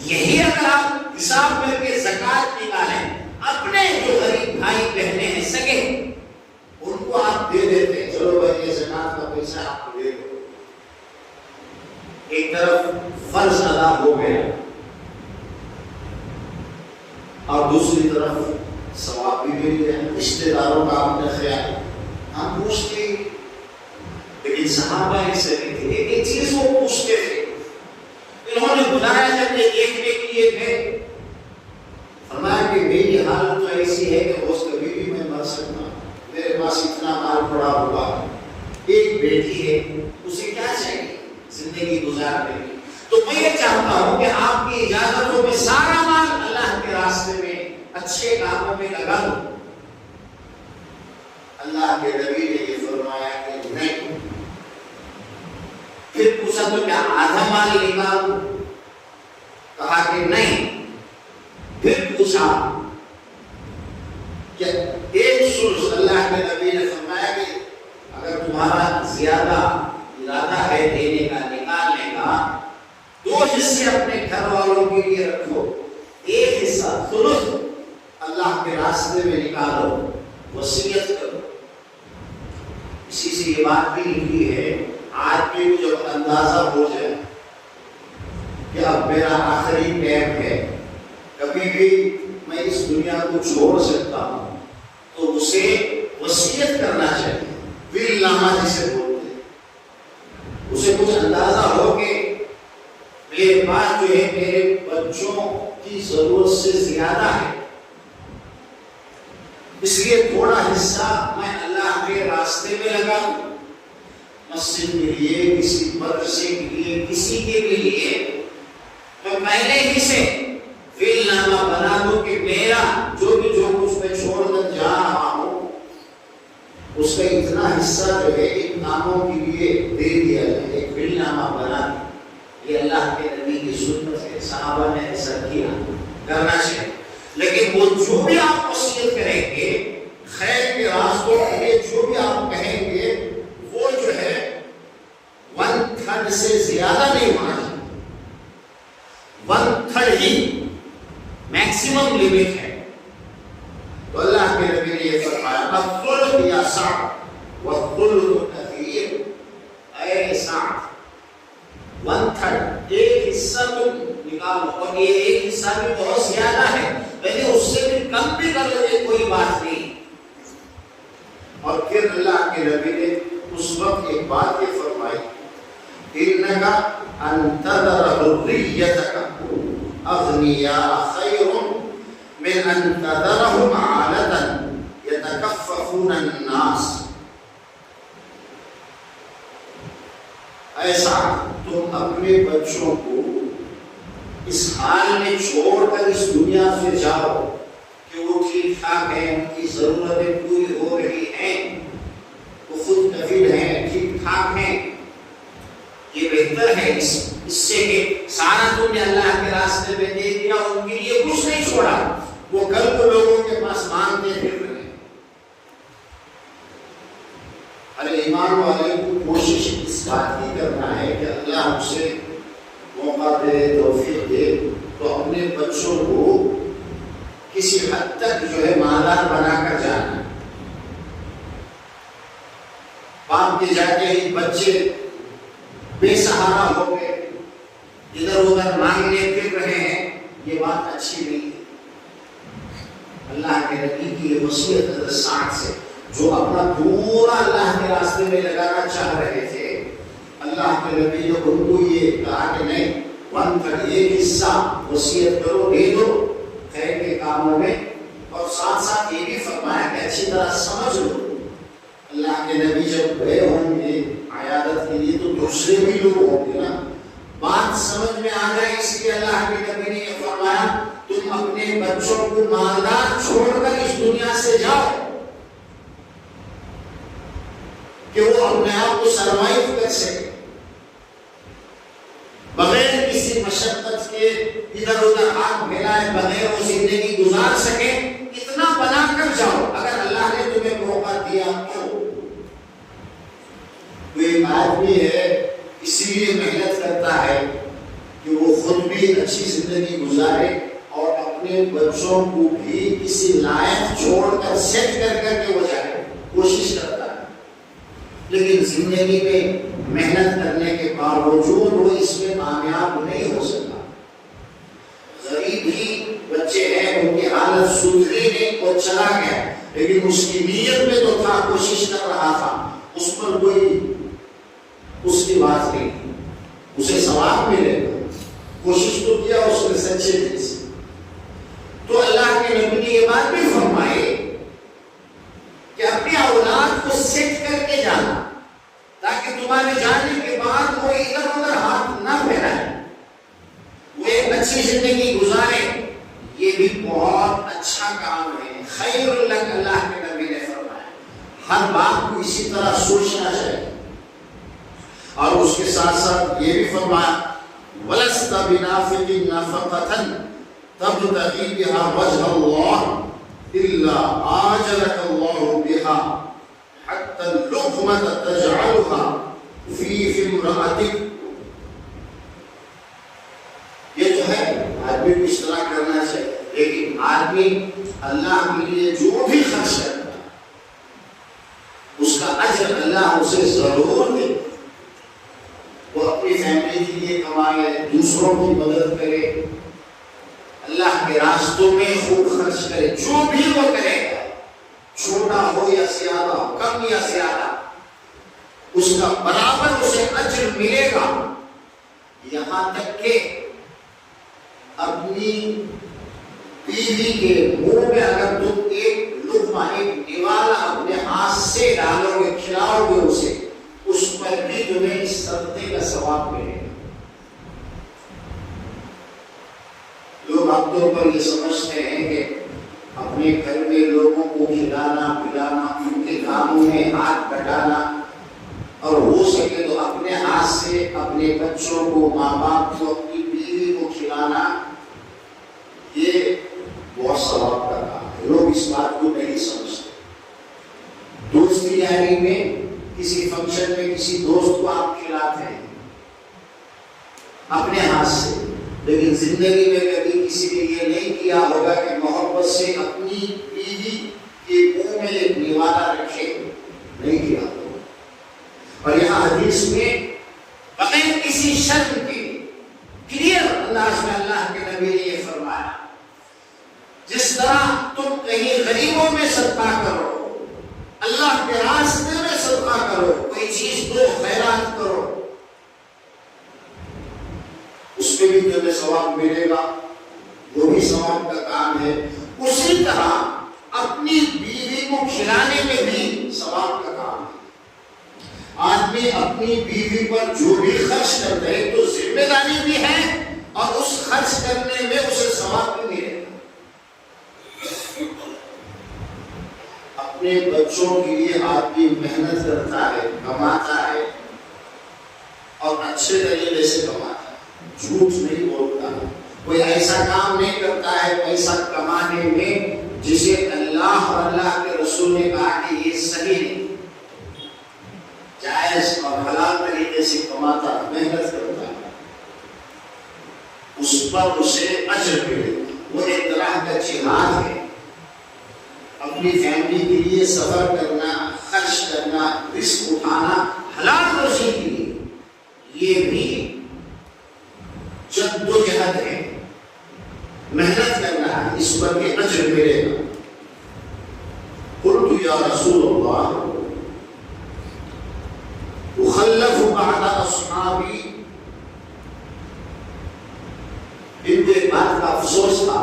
یہی اگر آپ حساب کر کے زکوٰۃ نکالیں، اپنے جو غریب بھائی بہنیں ہیں سگے، ان کو آپ دے دیتے ہیں، چلو بھائی یہ زکوٰۃ کا پیسہ آپ کو دے دو. ایک طرف فرض ادا ہو گیا اور دوسری طرف ثواب بھی مل گیا. رشتے داروں کا آپ نے خیال ہم پوچھتے، لیکن صحابہ ایسے نہیں تھے، ایک ایک چیز وہ پوچھتے تھے. انہوں نے بلایا جب یہ دیکھنے کے لیے گئے، فرمایا کہ میری حالت تو ایسی ہے کہ روز کبھی بھی میں مر سکتا ہوں، میرے پاس اتنا مال پڑا ہوا، ایک بیٹی ہے، اسے کیا چاہیے زندگی گزارنے کی. تو میں یہ چاہتا ہوں کہ آپ کی اجازت ہو میں سارا مال اللہ کے راستے میں اچھے کاموں میں لگا دوں. اللہ کے نبی نے یہ فرمایا کہ نہیں. پھر پوچھا تو کیا آدھا مال نکالوں؟ کہا کہ نہیں. پھر پوچھا کہ ایک سلس اللہ کے نبی نے فرمایا کہ اگر تمہارا زیادہ ارادہ ہے دینے کا نکالنے کا 2 حصے اپنے گھر والوں کے لیے رکھو، 1 حصہ ثلث اللہ کے راستے میں نکالو، وصیت کرو۔ اسی سے یہ بات بھی لکھی ہے، آج بھی جب اندازہ ہو جائے کہ اب میرا آخری ٹائم ہے، کبھی بھی میں اس دنیا کو چھوڑ سکتا ہوں، تو اسے وصیت کرنا چاہیے، ویل نامہ جسے بولتے ہیں۔ اسے کچھ اندازہ ہو کہ میرے پاس جو ہے میرے بچوں کی ضرورت سے زیادہ ہے، اس لیے تھوڑا حصہ میں اللہ کے راستے میں لگاؤں، مسجد کے لیے، کسی مدرسے کے لیے، کسی کے بھی لیے، تو پہلے ہی سے ویل نامہ بنا دو کہ میرا جو کچھ میں چھوڑ کر جا رہا ہوں اس کا اتنا حصہ جو ہے ان کاموں کے لیے دے دیا جائے، ایک ویل نامہ بنا دیا۔ یہ اللہ کے نبی کی سنت ہے، صحابہ نے ایسا کیا، کرنا چاہیے۔ لیکن وہ جو بھی آپ وصیت کریں گے خیر کے راستوں کے لیے، جو بھی آپ کہیں گے وہ جو ہے 1/3 سے زیادہ نہیں ہونا چاہیے، 1/3 ہی میکسیمم لمٹ ہے۔ تو اللہ کے نبی نے یہ فرمایا الثلث یا سعد والثلث کثیر، اے سعد 1/3 ایک حصہ تم نکالو، اور یہ ایک حصہ بھی بہت زیادہ ہے، لیکن اس سے بھی کم بھی کر لے کوئی بات نہیں۔ اور پھر اللہ کے نبی نے اس وقت ایک بات یہ فرمائی، انک ان تذر ذریتک اغنیاء خیر من ان تذرهم عالة یتکففون الناس۔ ایسا تم اپنے بچوں کو اس حال میں چھوڑ کر اس دنیا سے جاؤ کہ وہ ٹھیک ٹھاک ہیں، ان کی ضرورتیں پوری ہو رہی ہیں، وہ خود کفیل ہیں، ٹھیک ٹھاک ہیں، یہ بہتر ہے اس سے کہ سارا تم نے اللہ کے راستے میں دے دیا، ان کے لیے کچھ نہیں چھوڑا، وہ کل کو لوگوں کے پاس مانگتے پھر رہے۔ ارے ایمان والے کو کوشش اس بات کی کرنا ہے کہ اللہ ہم سے موقع دے، توفیق دے، تو اپنے بچوں کو کسی حد تک جو ہے مالدار بنا کر جانا۔ باپ کے جاتے ہی بچے بے سہارا ہو گئے، ادھر ادھر مانگنے پھر رہے ہیں، یہ بات اچھی نہیں ہے۔ اللہ کے نبی کی یہ وصیت حضرت سعد سے، جو اپنا پورا اللہ کے راستے میں لگانا چاہ رہے تھے، اللہ کے نبی نے ان کو یہ کہا کہ نہیں، 1/3 ایک حصہ وصیت کرو، دے دو خیر کے کاموں میں، اور ساتھ ساتھ یہ بھی فرمایا کہ اچھی طرح سمجھ لو، اللہ کے نبی جب گئے ہوں گے عیادت کے لیے تو دوسرے بھی لوگ ہوں گے نا، بات سمجھ میں آ جائے، اس لیے اللہ کے نبی نے یہ فرمایا تم اپنے بچوں کو مالدار چھوڑ کر اس دنیا سے جاؤ کہ وہ اپنے آپ کو سروائیو کر سکے، بغیر کسی مشقت کے ادھر ادھر ہاتھ پھیلائے بغیر وہ زندگی گزار سکے، اتنا بنا کر جاؤ اگر اللہ نے تمہیں موقع دیا تو۔ ایک آدمی ہے اسی لیے محنت کرتا ہے کہ وہ خود بھی اچھی زندگی گزارے اور اپنے بچوں کو بھی کسی لائق چھوڑ کر سیٹ کر کے وہ جائے، کوشش کرتا ہے، لیکن زندگی میں محنت کرنے کے باوجود وہ اس میں کامیاب نہیں ہو سکتا۔ غریب ہی بچے ہیں، ان کی حالت سدھری نہیں، وہ چلا گیا، لیکن اس کی نیت میں تو تھا، کوشش کر رہا تھا، اس پر کوئی اس کی بات نہیں، اسے ثواب ملے گا، کوشش تو کیا اس نے سچے دل سے۔ تو اللہ کے نبی نے یہ بات بھی فرمائی کہ اپنی اولاد کو سیٹ کر کے جانا تاکہ تمہارے جانے کے بعد وہ ادھر ادھر ہاتھ نہ پھیلائے، وہ ایک اچھی زندگی گزارے، یہ بھی بہت اچھا کام ہے، خیر لک، اللہ کے نبی نے فرمایا۔ ہر باپ کو اسی طرح سوچنا چاہیے، اور اس کے ساتھ ساتھ یہ بھی فرمایا وَلَسْتَ بِنَافِقٍ نَفَقَةً تَبْتَغِي بِهَا وَجْهَ اللَّهِ، إلا آجلك الله بها حتى اللقمة تجعلها في امرأتك. یہ جو ہے آدمی کو اشتراک کرنا چاہیے، لیکن آدمی اللہ کے لیے جو بھی خرچ کرتا ہے اس کا اجر اللہ اسے ضرور دے. وہ اپنی فیملی کے لیے کمائے، دوسروں کی مدد کرے، اللہ کے راستوں میں خوب خرچ کرے، جو بھی وہ کرے گا چھوٹا ہو یا زیادہ، کم یا زیادہ، اس کا برابر اسے اجر ملے گا. یہاں تک کہ اپنی بیوی کے منہ میں اگر تم ایک لقمہ، ایک نوالا اپنے ہاتھ سے ڈالو گے، کھلاؤ گے اسے، اس پر بھی تمہیں اس صدقے کا ثواب ملے گا. لوگ عام طور پر یہ سمجھتے ہیں کہ اپنے گھر میں لوگوں کو کھلانا پلانا، ان کے کاموں میں ہاتھ بٹانا، اور ہو سکے تو اپنے ہاتھ سے اپنے بچوں کو، ماں باپ کو، اپنی بیوی کو کھلانا، یہ بہت ثواب کا کام ہے. لوگ اس بات کو نہیں سمجھتے. دوستی یاری میں کسی فنکشن میں کسی دوست کو آپ کھلاتے ہیں اپنے ہاتھ سے، لیکن زندگی میں کبھی کسی نے یہ نہیں کیا ہوگا کہ محبت سے اپنی بیوی کے منہ میں ایک نوالا رکھے، نہیں کیا ہوگا. اور یہاں حدیث میں بغیر کسی شرط کے کلیئر اللہ کے نبی نے یہ فرمایا، جس طرح تم کہیں غریبوں میں صدقہ کرو، اللہ کے راستے میں صدقہ کرو، کوئی چیز دو، خیرات کرو، اس پہ بھی تمہیں ثواب ملے گا، وہ بھی ثواب کا کام ہے. اسی طرح اپنی بیوی کو کھلانے میں بھی ثواب کا کام ہے. آدمی اپنی بیوی پر جو بھی خرچ کرتا ہے تو ذمہ داری بھی ہے، اور اس خرچ کرنے میں اسے ثواب بھی ملے گا. اپنے بچوں کے لیے آدمی محنت کرتا ہے، کماتا ہے، اور اچھے طریقے سے کماتا ہے، جھوٹ نہیں بولتا ہے، کوئی ایسا کام نہیں کرتا ہے پیسہ کمانے میں جسے اللہ اور اللہ کے رسول نے کہا کہ یہ صحیح نہیں. جائز اور حلال طریقے سے کماتا، محنت کرتا ہے، اس پر اسے اجر ملے گا. وہ ایک طرح کا جہاد ہے. اپنی فیملی کے لیے سفر کرنا، خرچ کرنا، رزق اٹھانا حلال روزی کے لیے، یہ بھی جدوجہد ہے، محنت کرنا ہے، اس پر بھی اجر ملے گا. قلت یا رسول اللہ اخلف بعد اصحابی. ان کو ایک بات کا افسوس تھا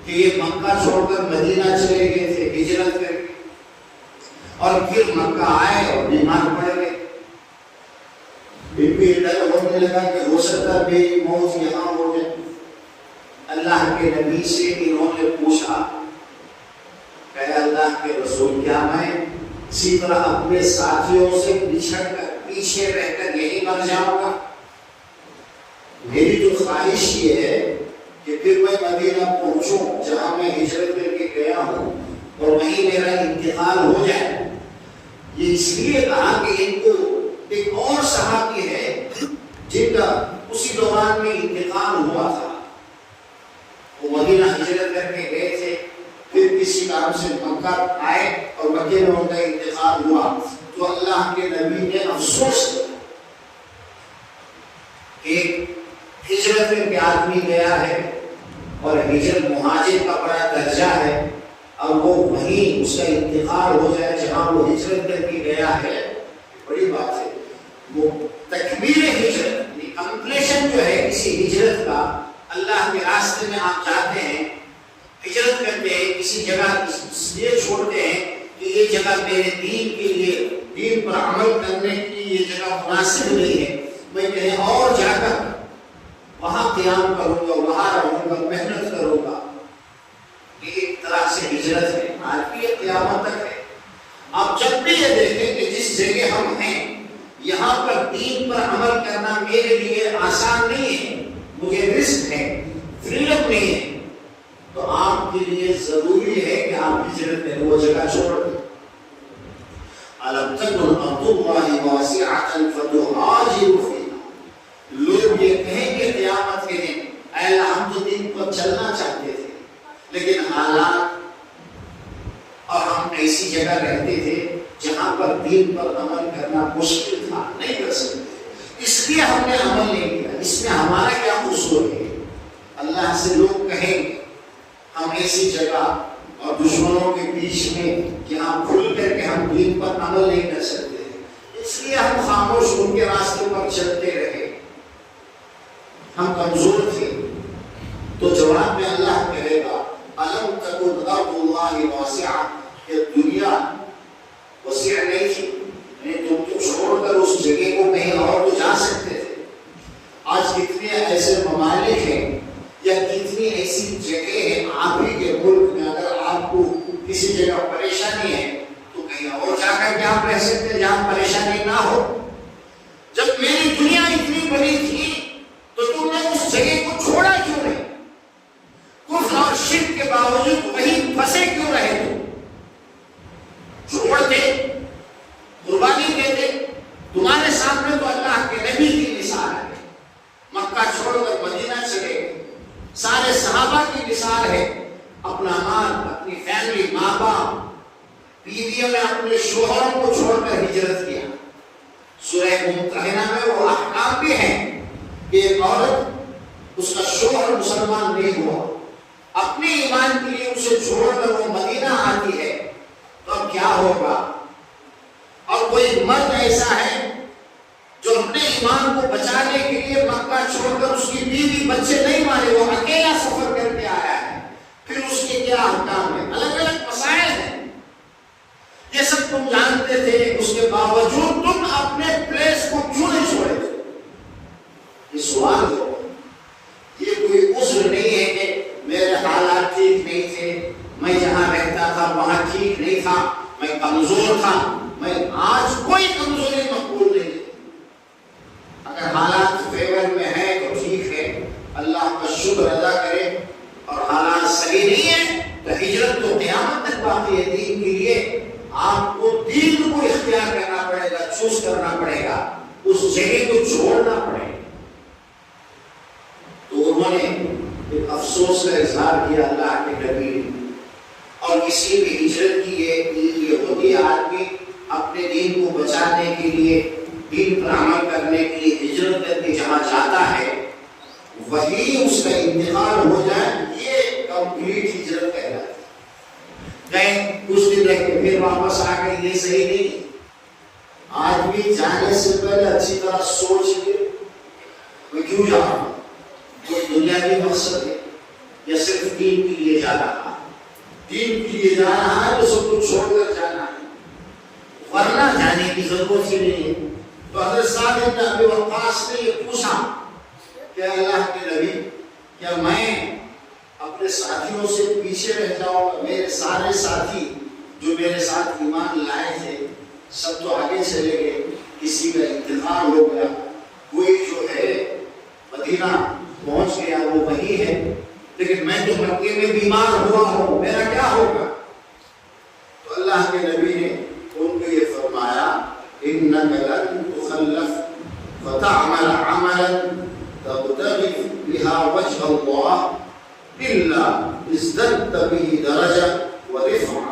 کہ یہ مکہ چھوڑ کر مدینہ چلے گئے تھے ہجرت کر کے، اور پھر مکہ آئے اور بیمار پڑ گئے. ان کو ڈر ہونے لگا کہ ہو سکتا ہے میری موت یہاں ہو جائے. اللہ کے نبی سے انہوں نے پوچھا کہ اللہ کے رسول کیا میں اسی طرح اپنے ساتھیوں سے بچھڑ کر پیچھے رہ کر یہی مر جاؤں گا؟ میری تو خواہش یہ ہے کہ پھر میں مدینہ پہنچوں جہاں میں ہجرت کر کے گیا ہوں، اور وہیں میرا انتقال ہو جائے. یہ اس لیے کہا کہ ان کو ایک اور صحابی ہے جن کا اسی دوران میں انتقال ہوا تھا، وہ مدینہ ہجرت کر کے گئے تھے، پھر کسی کام سے مکہ آئے اور مکے میں ان کا انتقال ہوا. تو اللہ کے نبی نے افسوس کیا ایک ہجرت میں آدمی گیا ہے، اور ہجرت مہاجر کا بڑا درجہ ہے، اور وہ وہیں اس کا انتقال ہو جائے جہاں وہ ہجرت کر کے گیا ہے، بڑی بات ہے. وہ تکمیل ہجرت، کمپلیشن جو ہے کسی ہجرت کا، اللہ کے راستے میں آپ جاتے ہیں، ہجرت کرتے ہیں، کسی جگہ اس لیے چھوڑتے ہیں کہ یہ جگہ میرے دین کے لیے، دین پر عمل کرنے کے لیے یہ جگہ مناسب نہیں ہے، میں کہیں اور جا کر وہاں قیام کروں گا، وہاں رہوں گا، محنت کروں گا. یہ ایک طرح سے ہجرت ہے، آج بھی یہ قیامت تک ہے. آپ جب بھی یہ دیکھیں کہ جس جگہ ہم ہیں یہاں پر دین پر عمل کرنا میرے لیے آسان نہیں ہے، مجھے رزق ہے، فریڈم نہیں ہے، تو آپ آپ کے لیے ضروری ہے کہ آپ ہجرت کریں، وہ جگہ چھوڑ دیں۔ أَلَمْ تَكُنْ أَرْضُ اللَّهِ وَاسِعَةً فَتُهَاجِرُوا فِيهَا، لوگ یہ کہیں گے قیامت کے دن اے اللہ ہم تو دین پر چلنا چاہتے تھے لیکن حالات اور ہم ایسی جگہ رہتے تھے جہاں پر دین پر عمل کرنا مشکل تھا، نہیں کر سکتے، اس لیے ہم نے عمل نہیں کیا، اس میں ہمارا کیا قصور ہے؟ اللہ سے لوگ کہیں گے ہم ایسی جگہ اور دشمنوں کے بیچ میں جہاں کھل کر کے ہم دین پر عمل نہیں کر سکتے، اس لیے ہم خاموش ان کے راستے پر چلتے رہے، ہم کمزور تھے۔ تو جواب میں اللہ کہے گا أَلَمْ تَكُنْ أَرْضُ اللَّهِ وَاسِعَةً، کہ دنیا وسیع نہیں تھی، یعنی تم تو چھوڑ کر اس جگہ کو کہیں اور تو جا سکتے تھے۔ آج کتنے ایسے ممالک ہیں یا کتنی ایسی جگہ ہیں آپ ہی کے ملک میں، اگر آپ کو کسی جگہ پریشانی ہے تو کہیں اور جا کر کے آپ رہ سکتے ہیں جہاں پریشانی نہ ہو۔ جب میری دنیا اتنی بڑی تھی تو تم نے اس جگہ کو چھوڑا کیوں نہیں؟ کفر اور شرک کے باوجود وہیں پھنسے کیوں رہے تم؟ چھوڑتے، قربانی دیتے۔ تمہارے سامنے تو اللہ کے نبی کی مثال ہے، مکہ چھوڑ کر مدینہ چلے گئے، سارے صحابہ کی مثال ہے، اپنا مال، اپنی فیملی، ماں باپ، بیویوں نے اپنے شوہروں کو چھوڑ کر ہجرت کیا۔ سورہ ممتحنہ میں وہ احکام بھی ہیں کہ ایک عورت، اس کا شوہر مسلمان نہیں ہوا، اپنے ایمان کے لیے اسے چھوڑ کر وہ مدینہ آتی ہے تو اب کیا ہوگا؟ اور کوئی مرد ایسا ہے جو اپنے ایمان کو بچانے کے لیے مکہ چھوڑ کر اس کی بیوی بچے نہیں مانے، وہ اکیلا سفر کر کے آیا ہے، پھر اس کے کیا احکام ہیں؟ الگ الگ مسائل ہیں، یہ سب تم جانتے تھے، اس کے باوجود تم اپنے پلیس کو کیوں نہیں چھوڑے تھے؟ یہ سوال ہو، یہ کوئی عذر نہیں ہے کہ میرے حالات ٹھیک نہیں تھے، میں جہاں رہتا تھا وہاں ٹھیک نہیں تھا، میں کمزور تھا، میں آج کوئی کمزوری مقبول نہیں ہے۔ اگر حالات فیور میں ہے تو ٹھیک ہے، اللہ کا شکر ادا کرے، اور حالات صحیح نہیں ہے تو ہجرت تو قیامت تک باقی ہے دین کے لیے۔ آپ کو دین کو اختیار کرنا پڑے گا، چوز کرنا پڑے گا، اس جگہ کو چھوڑنا پڑے گا۔ تو انہوں نے ایک افسوس کا اظہار کیا اللہ کے نبی نے، اور کسی بھی ہجرت کی یہ ہوتی ہے، آدمی اپنے دین کو بچانے کے لیے، دین پر عمل کرنے کے لیے ہجرت کر کے جہاں جاتا ہے وہی اس کا انتقال ہو جائے، یہ کمپلیٹ ہجرت کہلاتی ہے۔ کہیں کچھ دن رہ کے پھر واپس آ گئے، یہ صحیح نہیں۔ آدمی جانے سے پہلے اچھی طرح سوچ لے میں کیوں جا رہا ہوں، کوئی دنیاوی مقصد ہے یا صرف دین کے لیے جا رہا ہے؟ دین کے لیے جا رہا ہے تو سب کچھ چھوڑ کر جانا ہے، ورنہ جانے کی ضرورت ہی نہیں ہے۔ تو حضرت سعد بن ابی وقاص نے یہ پوچھا کہ اللہ کے نبی، کیا میں اپنے ساتھیوں سے پیچھے رہ جاؤں گا؟ میرے سارے ساتھی جو میرے ساتھ ایمان لائے تھے سب تو آگے چلے گئے، کسی کا انتقال ہو گیا، کوئی جو ہے مدینہ پہنچ گیا وہ وہی ہے، لیکن میں تو مکے میں بیمار ہوا ہوں، میرا کیا ہوگا؟ تو اللہ کے نبی نے ان کو یہ فرمایا إِنَّكَ لَن تُخَلَّفْ فَتَعْمَلَ عَمَلًا تَبْتَغِي بِهَا وَجْهَ اللَّهِ إِلَّا ازْدَدْتَ بِهِ دَرَجَةً وَرِفْعَةً۔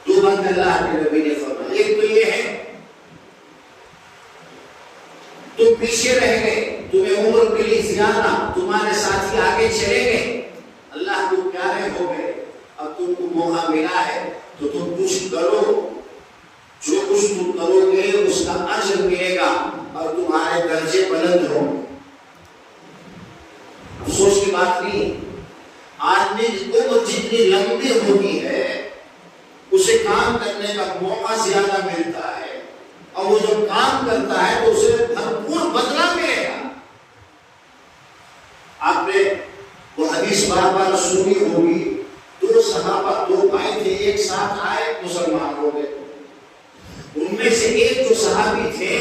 دو بات اللہ کے نبی نے فرمایا، ایک تو یہ ہے تم پیچھے رہ گئے، تمہیں عمر ملی زیادہ، تمہارے ساتھی آگے چلے گئے، اللہ کو پیارے ہو گئے، اب تم کو موقع ملا ہے تو تم کچھ کرو، جو کچھ تم کرو گے اس کا اجر ملے گا اور تمہارے درجے بلند ہوں۔ افسوس کی بات نہیں، آدمی کی عمر جتنی لمبی ہوتی ہے اسے کام کرنے کا موقع زیادہ ملتا ہے، اور وہ جب کام کرتا ہے تو اسے بھرپور بدلہ ملے گا۔ آپ نے وہ حدیث بار بار سنی ہوگی، دو صحابہ، دو بھائی تھے، ایک ساتھ آئے، مسلمان ہو گئے۔ ان میں سے ایک جو صحابی تھے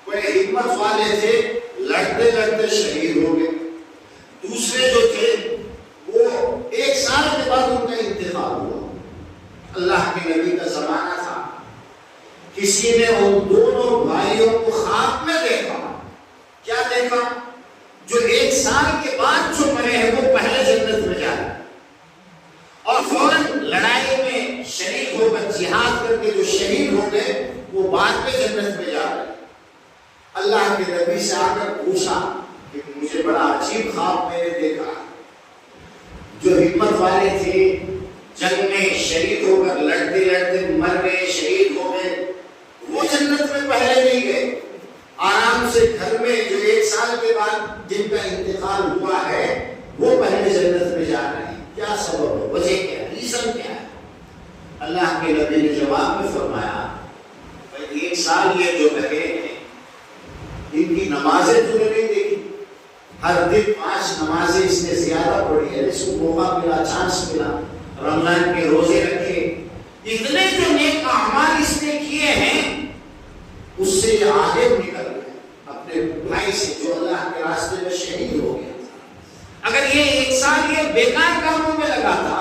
بڑے حکمت والے تھے، لڑتے لڑتے شہید ہو گئے۔ دوسرے جو تھے وہ ایک ساتھ ہو کر جہاد کر کے جو شہید ہو گئے وہ بعد میں جنت میں جا رہے ہیں۔ اللہ کے نبی سے آ کر پوچھا کہ مجھے بڑا عجیب خواب میں نے دیکھا، جو ہمت والے تھے جنگ میں شہید ہو کر لڑتے لڑتے مر گئے، شہید ہو گئے، وہ جنت میں پہلے نہیں گئے، آرام سے گھر میں جو 1 سال کے بعد جن کا انتقال ہوا ہے وہ پہلے جنت میں جا رہے ہیں۔ کیا سبب ہے، وجہ کیا ہے، ریزن کیا ہے؟ اللہ کے نبی نے جواب میں فرمایا 1 سال یہ جو رہے ہیں ان کی نمازیں تو نے نہیں دیکھی، ہر دن 5 نمازیں اس نے زیادہ پڑھی ہے، اس کو موقع ملا، چانس ملا، رمضان کے روزے رکھے، اتنے جو نیک اعمال اس نے کیے ہیں اس سے یہ آگے نکل گئے اپنے بھائی سے جو اللہ کے راستے میں شہید ہو گیا تھا۔ اگر یہ 1 سال یہ بیکار کاموں میں لگا تھا،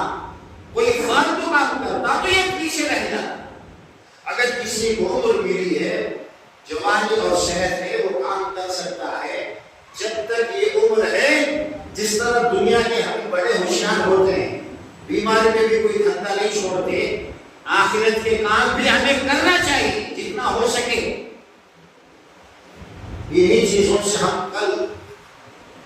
کوئی فالتو کام کرتا تو یہ پیچھے رہ جاتا۔ اگر کسی کو عمر ملی ہے، جوانی اور صحت ہے، وہ کام کر سکتا ہے، جب تک یہ عمر ہے، جس طرح دنیا کے ہم بڑے ہوشیار ہوتے ہیں، بیماری میں بھی کوئی دھندا نہیں چھوڑتے، آخرت کے کام بھی ہمیں کرنا چاہیے جتنا ہو سکے۔ انہی چیزوں سے ہم کل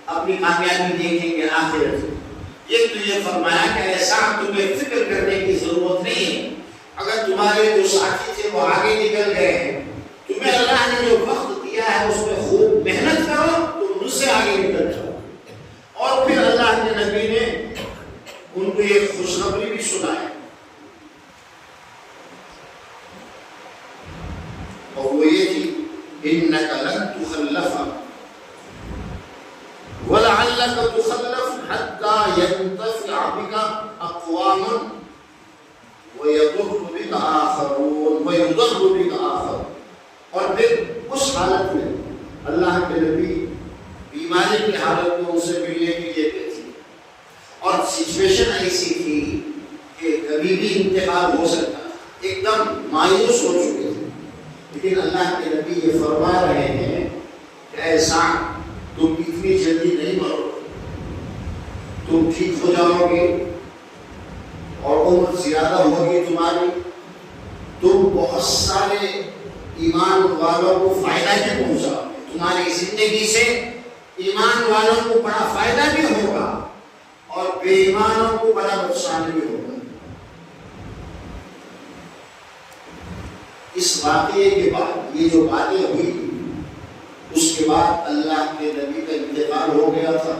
اپنی کامیابی دیکھیں گے آخرت۔ یہ تو یہ فرمایا کہ ایسا تمہیں فکر کرنے کی ضرورت نہیں ہے، اگر تمہارے جو ساتھی تھے وہ آگے نکل گئے ہیں، تمہیں اللہ نے جو وقت دیا ہے اس میں خوب محنت کرو، تم مجھ سے آگے نکل جاؤ۔ اور پھر اللہ کے نبی نے ان کو ایک خوشخبری بھی سنائی، اور وہ یہ تھی إنك لن تخلف ولعلك تخلف حتى ينتفع بك أقوام ويضر بك آخرون اور پھر اس حالت میں اللہ کے نبی بیماری کی حالت میں ان سے ملنے کے لیے گئے تھے، اور سچویشن ایسی تھی کہ کبھی بھی انتقال ہو سکتا، ایک دم مایوس ہو چکے تھے، لیکن اللہ کے نبی یہ فرما رہے ہیں کہ ایسا تم اتنی جلدی نہیں مرو، تم ٹھیک ہو جاؤ گے اور عمر زیادہ ہوگی تمہاری، تم بہت سارے ایمان والوں کو فائدہ بھی پہنچاؤ گے، تمہاری زندگی سے ایمان والوں کو بڑا فائدہ بھی ہوگا اور بے ایمانوں کو بڑا نقصان بھی ہوگا۔ اس واقعے کے بعد یہ جو باتیں ہوئی، اس کے بعد اللہ کے نبی کا انتقال ہو گیا تھا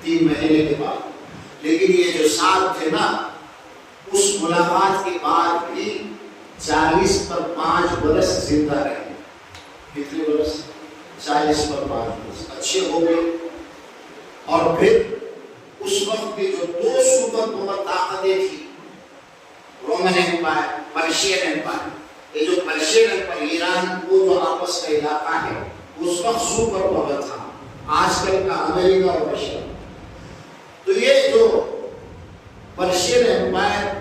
3 مہینے کے بعد، لیکن یہ جو ساتھ تھے نا، اس ملاقات کے بعد بھی 40 پر 5 برس زندہ رہے۔ کتنے برس؟ 40 پر 5 برس اچھے ہو گئے۔ اور پھر اس وقت کی جو 2 سپر پاور طاقتیں تھیں، رومن ایمپائر، پرشین ایمپائر، یہ جو پرشین ایمپائر ایران وہ جو آپس کا علاقہ ہے، اس وقت سپر پاور تھا، آج کل کا امریکہ اور رشیا۔ تو یہ جو پرشین ایمپائر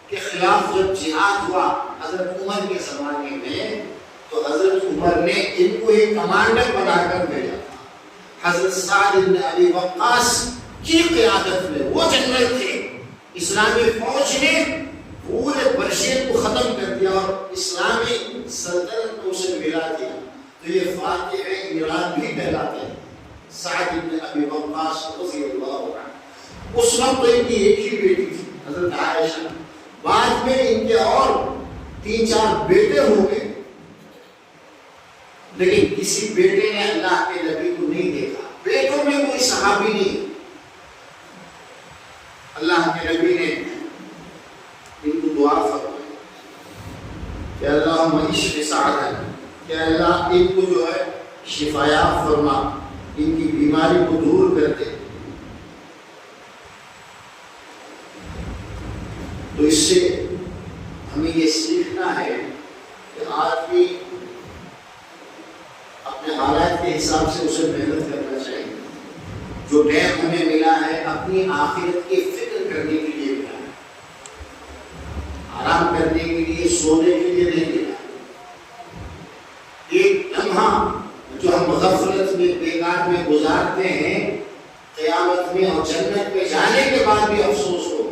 کے خلاف جب جہاد ہوا حضرت عمر کے زمانے میں، تو حضرت عمر نے ان کو ایک کمانڈر بنا کر بھیجا تھا۔ حضرت سعد بن ابی وقاص کی قیادت میں، وہ جنرل تھے، اسلامی فوج نے پورے پرشین کو ختم کر دیا اور اسلامی سلطنت کو اسے ملا دیا۔ تو یہ فاتح ایران بھی کہلاتے ہیں، سعد بن ابی وقاص رضی اللہ عنہ۔ اس وقت تو ان کی ایک ہی بیٹی تھی حضرت عائشہ، بعد میں ان کے اور 3-4 بیٹے ہو گئے، لیکن کسی بیٹے نے اللہ کے نبی کو نہیں دیکھا، بیٹوں میں کوئی صحابی نہیں۔ اللہ کے نبی نے ان کو دعا فرمائی کہ اللہم اشف سعدا، کہ اللہ ان کو جو ہے شفایاب فرما، ان کی بیماری کو دور کر دے۔ تو اس سے ہمیں یہ سیکھنا ہے کہ آدمی اپنے حالات کے حساب سے اسے محنت کرنا چاہیے۔ جو ٹائم ہمیں ملا ہے اپنی آخرت کی فکر کرنے کے لیے ملا ہے، آرام کرنے کے لیے، سونے کے لیے نہیں ملا۔ ایک لمحہ جو ہم غفلت میں بیکار میں گزارتے ہیں، قیامت میں اور جنت میں جانے کے بعد بھی افسوس ہو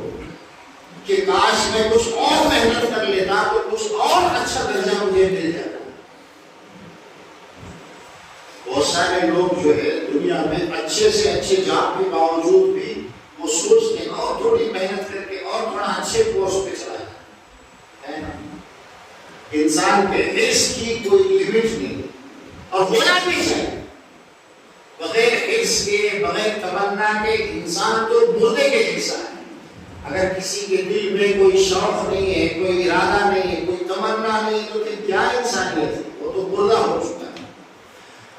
کہ کاش میں کچھ اور محنت کر لیتا تو کچھ اور اچھا درجہ مجھے مل جاتا۔ بہت سارے لوگ جو ہے دنیا میں اچھے سے اچھے جاب کے باوجود بھی وہ سوچتے ہیں اور تھوڑی محنت کر کے اور تھوڑا اچھے پوسٹ پہ چلا جائے۔ انسان کے حرص کی کوئی لمٹ نہیں، اور ہونا بھی چاہیے۔ بغیر حرص کے، بغیر تمنا کے انسان تو مردے کے جیسا ہے۔ اگر کسی کے دل میں کوئی شوق نہیں ہے، کوئی ارادہ نہیں ہے، کوئی تمنا نہیں، تو پھر کیا انسانیت ہے؟ وہ تو مردہ ہو چکا ہے۔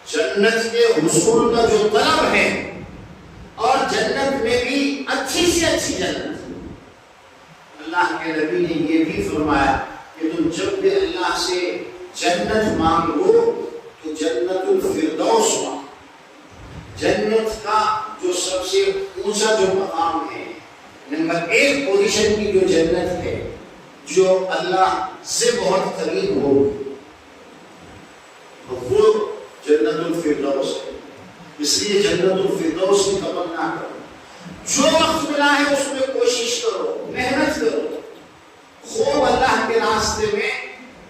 جنت کے حصول کا جو طلب ہے، اور جنت میں بھی اچھی سے اچھی جنت، اللہ کے نبی نے یہ بھی فرمایا کہ تم جب بھی اللہ سے جنت مانگو تو جنت الفردوس مانگو۔ جنت کا جو سب سے اونچا جو مقام ہے، نمبر 1 پوزیشن کی جو جنت ہے، جو اللہ سے بہت قریب ہو، وہ جنت الفردوس ہے۔ اس لیے جنت الفردوس کی تمنا کرو، جو وقت ملا ہے اس میں کوشش کرو، محنت کرو، خوب اللہ کے راستے میں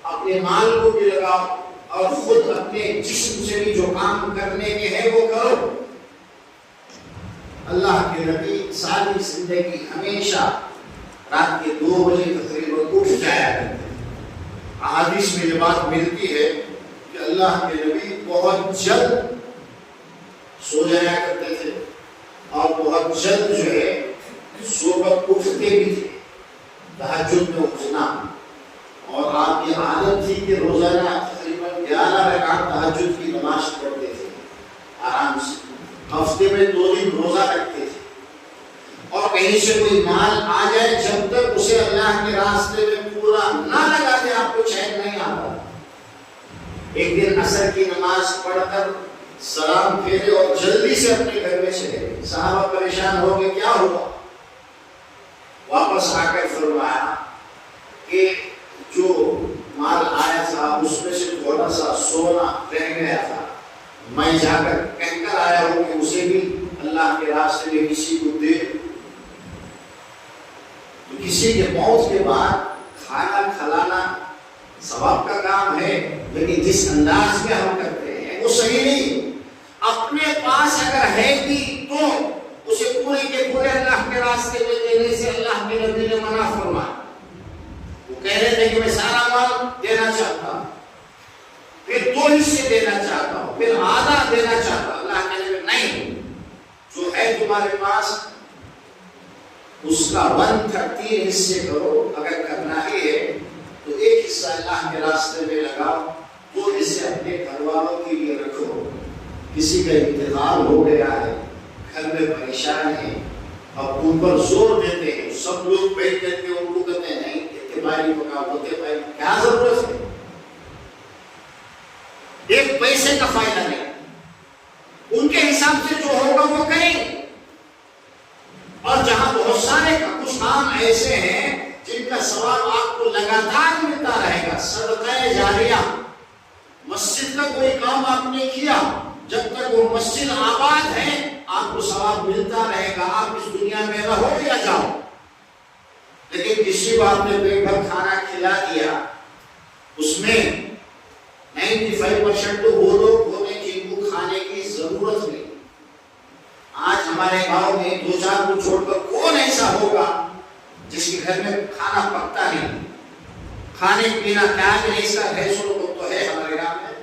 اپنے مال کو بھی لگاؤ، اور خود اپنے جسم سے بھی جو کام کرنے کے ہیں وہ کرو۔ اللہ کے نبی ساری زندگی ہمیشہ رات کے 2 بجے تقریباً اٹھ جایا کرتے ہیں۔ احادیث میں یہ بات ملتی ہے کہ اللہ کے نبی بہت جلد سو جایا کرتے تھے، اور بہت جلد جو ہے صبح اٹھتے بھی تھے، تہجد میں اٹھنا۔ اور آپ کی عادت تھی کہ روزانہ تقریباً 11 رکعت تہجد کی نماز پڑھتے تھے آرام سے۔ ہفتے میں 2 دن روزہ رکھتے تھے، اور کہیں سے کوئی مال آ جائے جب تک اسے اللہ کے راستے میں پورا نہ لگا دے آپ کو چین نہیں آتا۔ ایک دن عصر کی نماز پڑھ کر سلام پھیرے اور جلدی سے اپنے گھر میں چلے گئے۔ صحابہ پریشان ہو گئے، کیا ہوا؟ واپس آ کر فرمایا کہ جو مال آیا تھا اس میں سے تھوڑا سا سونا رہ گیا تھا، میں جا کر کہہ کر آیا ہوں کہ اسے بھی اللہ کے راستے میں کسی کو دے۔ تو کسی کے موت کے بعد کھانا کھلانا ثواب کا کام ہے، لیکن جس انداز میں ہم کرتے ہیں وہ صحیح نہیں۔ اپنے پاس اگر ہے بھی تو اسے پورے کے پورے اللہ کے راستے میں دینے سے اللہ کے نبی نے منع فرمایا۔ وہ کہہ رہے تھے کہ میں سارا مال دینا چاہتا ہوں، پھر 2 حصے دینا چاہتا ہوں، پھر آدھا دینا چاہتا ہوں۔ اللہ کے نبی نہیں، جو ہے تمہارے پاس اس کا 1/3 حصے کرو۔ اگر کرنا ہی ہے تو 1 حصہ اللہ کے راستے میں لگاؤ، 2 حصے اپنے گھر والوں کے لیے رکھو۔ کسی کا انتقال ہو گیا ہے، گھر میں پریشان ہے، اب ان پر زور دیتے ہیں، سب لوگ بیٹھ کر کے ان کو کہتے ہیں نہیں اتباعی پکاؤ، اتباعی، کیا ضرورت ہے؟ 1 پیسے کا فائدہ نہیں۔ ان کے حساب سے جو ہوگا وہ کریں گے۔ اور جہاں بہت سارے کچھ کام ایسے ہیں جن کا ثواب آپ کو لگاتار ملتا رہے گا، صدقہ جاریہ۔ مسجد کا کوئی کام آپ نے کیا، جب تک وہ مسجد آباد ہے آپ کو ثواب ملتا رہے گا، آپ اس دنیا میں رہو یا جاؤ۔ لیکن کسی کو آپ نے پیٹ بھر کھانا کھلا دیا، اس میں 95% تو وہ لوگ ہوتے ہیں جن کو کھانے کی ضرورت نہیں۔ آج ہمارے گاؤں میں 2-4 کو چھوڑ کر کون ایسا ہوگا جس کے گھر میں کھانا پکتا نہیں، کھانے پینا خیال نہیں، اس کا بھینسوں کو تو ہے ہمارے گاؤں میں،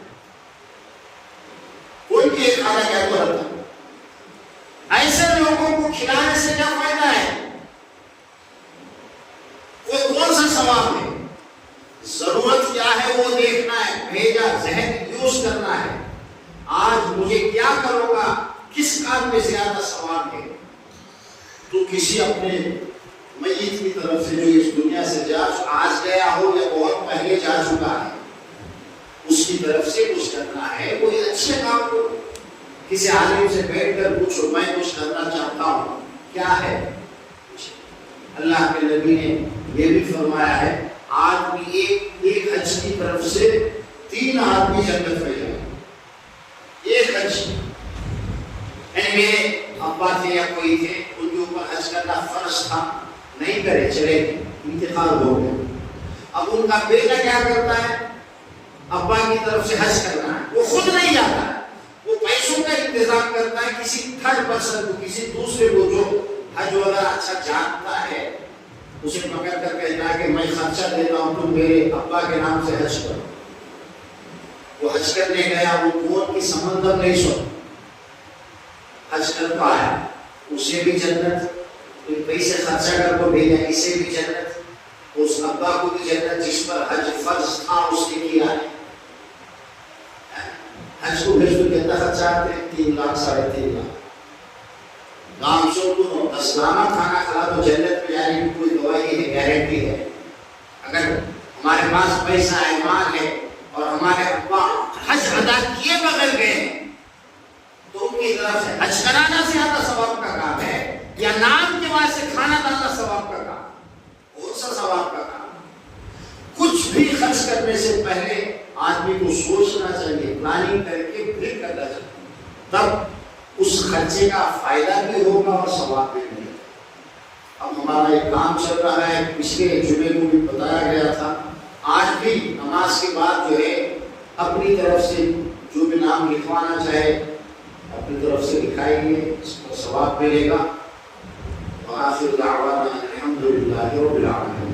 کوئی بھی ایک کھانا کیا تو رہتا۔ ایسے لوگوں کو کھلانے سے کیا فائدہ ہے؟ وہ کون سا ثواب ہے؟ ضرورت کیا ہے وہ دیکھنا ہے، بھیجا ذہن یوز کرنا ہے۔ آج مجھے کیا کروں گا، کس کام میں زیادہ ثواب ہے؟ تو کسی اپنے میت کی طرف سے جو اس دنیا سے آج گیا ہو یا بہت پہلے جا چکا ہے، اس کی طرف سے کچھ کرنا ہے، کوئی اچھے کام کو کسی عالم سے بیٹھ کر پوچھو میں کچھ کرنا چاہتا ہوں، کیا ہے؟ اللہ کے نبی نے یہ بھی فرمایا ہے آدمی ایک حج کی طرف سے 3 آدمی جنت میں جائیں۔ ایک حج، یعنی میرے ابا تھے یا کوئی تھے، ان کے اوپر حج کرنا فرض تھا، نہیں کرے چلے گئے، انتقال ہو گیا. اب ان کا بیٹا کیا کرتا ہے؟ ابا کی طرف سے حج کرنا ہے، وہ خود نہیں جاتا ہے، وہ پیسوں کا انتظام کرتا ہے کسی تھرڈ پرسن کو، کسی دوسرے کو جو حج وغیرہ اچھا جانتا ہے، اسے پکڑ کر کہتا ہے کہ میں خرچہ دیتا ہوں، تم میرے ابا کے نام سے حج کرو. وہ حج کرنے گیا، وہ کون کی سمندر نہیں سو حج کر پایا، اسے بھی جنت، پیسے خرچہ کر کو بھیجا، اسے بھی جنت، اس ابا کو بھی جنت جس پر حج فرض تھا اس نے کیا ہے. حج کو بھیج تو کتنا خرچہ آتے ہیں؟ 3 لاکھ 3.5 لاکھ. گام سو کو 10 گراما کھانا کھلا تو جنت میں جانے کی کوئی گواہی ہے، گارنٹی ہے. اگر ہمارے پاس پیسہ ہے، مال ہے، اور ہمارے ابا حج ادا کیے بغیر گئے تو ان کی طرف سے حج کرانا زیادہ ثواب کا کام ہے یا نام کے واسطے کھانا ڈالنا ثواب کا کام؟ کون سا ثواب کا کام؟ کچھ بھی خرچ کرنے سے پہلے آدمی کو سوچنا چاہیے، پلاننگ کر کے پھر کرنا چاہیے، تب اس خرچے کا فائدہ بھی ہوگا اور ثواب بھی ملے گا. اب ہمارا ایک کام چل رہا ہے، پچھلے جمعے کو بھی بتایا گیا تھا، آج بھی نماز کے بعد جو ہے اپنی طرف سے جو بھی نام لکھوانا چاہے اپنی طرف سے لکھائیں گے، اس کو ثواب ملے گا. وآخر دعوانا الحمدللہ رب العالمین.